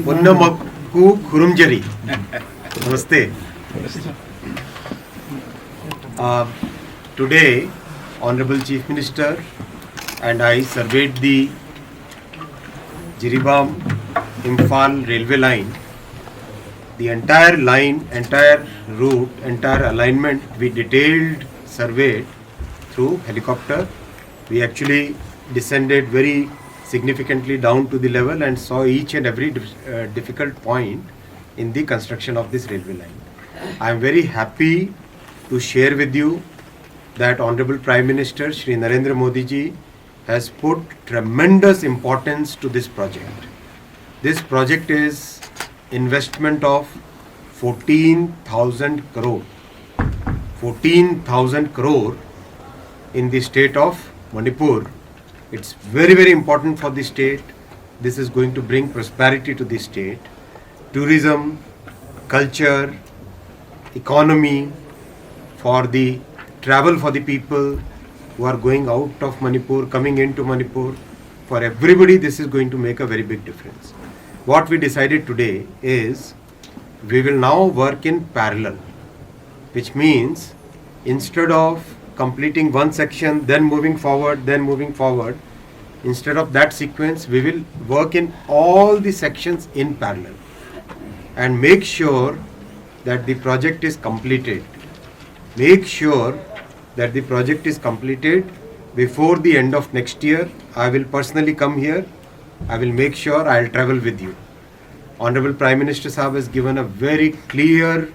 Punnamaku Kurumjari. Namaste. Today, Honorable Chief Minister and I surveyed the Jiribam Imphal railway line. The entire line, entire route, entire alignment we detailed surveyed through helicopter. We actually descended very significantly down to the level and saw each and every difficult point in the construction of this railway line. I am very happy to share with you that Honorable Prime Minister Shri Narendra Modi ji has put tremendous importance to this project. This project is investment of 14,000 crore. 14,000 crore in the state of Manipur. It's very, very important for the state. This is going to bring prosperity to the state. Tourism, culture, economy, for the travel for the people who are going out of Manipur, coming into Manipur. For everybody, this is going to make a very big difference. What we decided today is we will now work in parallel, which means instead of completing one section, then moving forward, instead of that sequence, we will work in all the sections in parallel and make sure that the project is completed. Make sure that the project is completed before the end of next year. I will personally come here. I will make sure I will travel with you. Honorable Prime Minister Sahab has given a very clear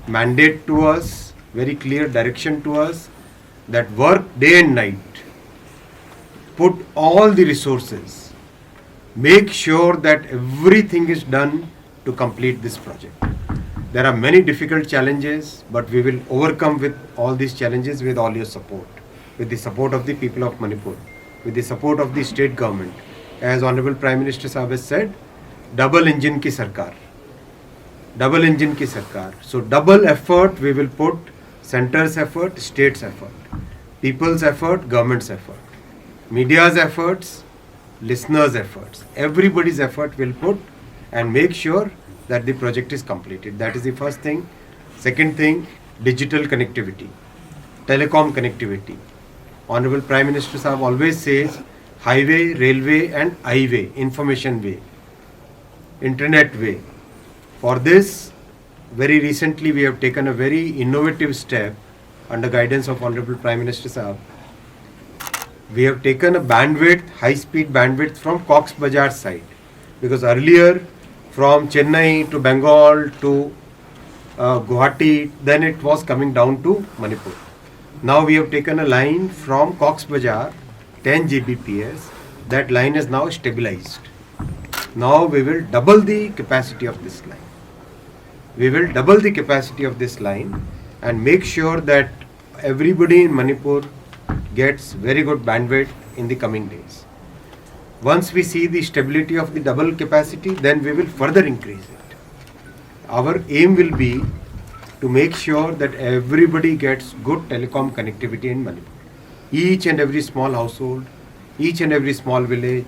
mandate to us, very clear direction to us, that work day and night, put all the resources, make sure that everything is done to complete this project. There are many difficult challenges, but we will overcome with all these challenges with all your support, with the support of the people of Manipur, with the support of the state government. As Honorable Prime Minister Sahab has said, double engine ki sarkar. Double engine ki sarkar. So double effort we will put, center's effort, state's effort, people's effort, government's effort, media's efforts, listeners' efforts. Everybody's effort will put and make sure that the project is completed. That is the first thing. Second thing, digital connectivity, telecom connectivity. Honorable Prime Minister Sahab always says highway, railway and highway, information way, internet way. For this, very recently we have taken a very innovative step under guidance of Honorable Prime Minister Sahab. We have taken a bandwidth, high-speed bandwidth from Cox Bazar side, because earlier from Chennai to Bengal to Guwahati, then it was coming down to Manipur. Now we have taken a line from Cox Bazar, 10 Gbps. That line is now stabilized. Now we will double the capacity of this line. We will double the capacity of this line and make sure that everybody in Manipur gets very good bandwidth in the coming days. Once we see the stability of the double capacity, then we will further increase it. Our aim will be to make sure that everybody gets good telecom connectivity in Manipur. Each and every small household, each and every small village,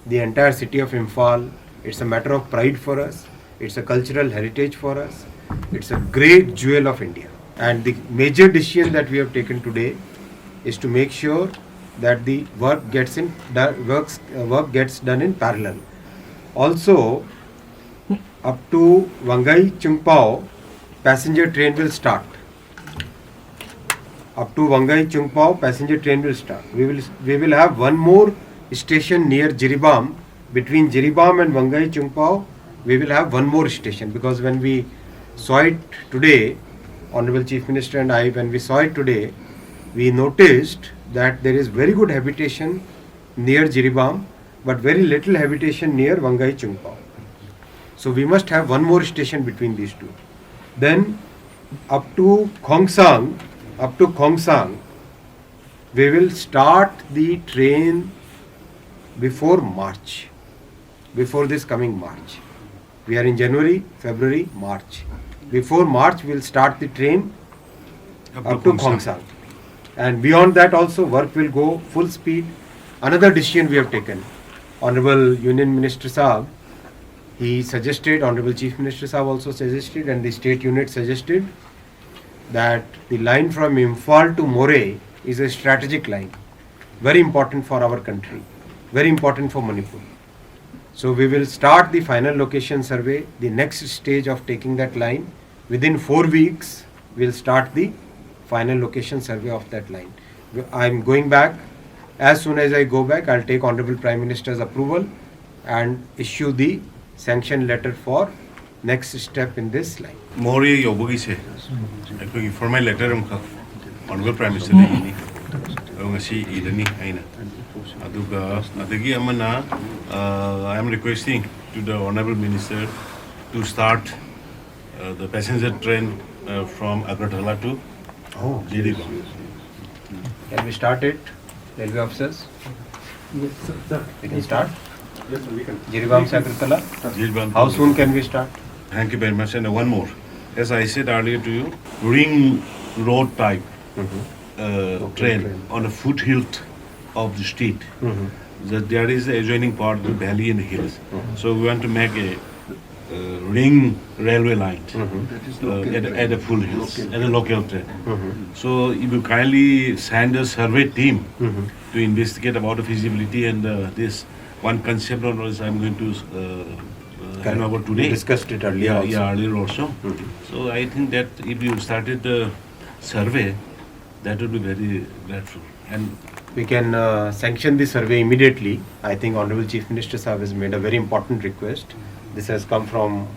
the entire city of Imphal, it's a matter of pride for us. It's a cultural heritage for us. It's a great jewel of India. And the major decision that we have taken today is to make sure that the work gets done in parallel. Also, up to Wangai Chungpao, passenger train will start. Up to Wangai Chungpao, passenger train will start. We will have one more station near Jiribam. Between Jiribam and Wangai Chungpao, we will have one more station, because when we saw it today, Honorable Chief Minister and I, when we saw it today, we noticed that there is very good habitation near Jiribam, but very little habitation near Wangai Chungpao. So we must have one more station between these two. Then up to Khongsang, we will start the train before March, before this coming March. We are in January, February, March. Before March, we will start the train up to Khongsang. And beyond that also, work will go full speed. Another decision we have taken, Honorable Union Minister Saab, he suggested, Honorable Chief Minister Sahab also suggested, and the state unit suggested that the line from Imphal to Moreh is a strategic line, very important for our country, very important for Manipur. So we will start the final location survey, the next stage of taking that line. Within 4 weeks, we'll start the final location survey of that line. I'm going back. As soon as I go back, I'll take Honorable Prime Minister's approval and issue the sanction letter for next step in this line. Mori Yobugise, I formal letter Honorable Prime Minister Lini, Ngasi Idani Aina. Aduga, Adagi Amana, I am requesting to the Honorable Minister to start the passenger train from Agartala to Jiribam. Can we start it, railway officers? Yes, sir. We can start. Yes, sir, we can. Jiribam Sagartala. Jiribam. How soon can we start? Thank you very much. And one more. As I said earlier to you, ring road type train on a foothill of the state. That there is the adjoining part of the valley and the hills. So we want to make a ring railway line at a full hills, at a local train. So if you kindly send a survey team to investigate about the feasibility and this one concept on which I'm going to hand over We today. discussed it earlier. Yeah, also. yeah, earlier also. So I think that if you started the survey, that would be very grateful. And We can sanction the survey immediately. I think Honorable Chief Minister Sahab has made a very important request. This has come from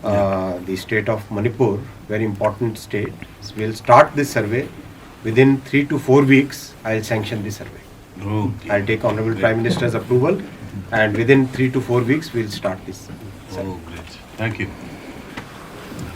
the state of Manipur, very important state. So we'll start this survey. Within 3 to 4 weeks, I'll sanction the survey. okay. I'll take Honorable Prime Minister's approval, and within 3 to 4 weeks, we'll start this survey. Oh, great. Thank you.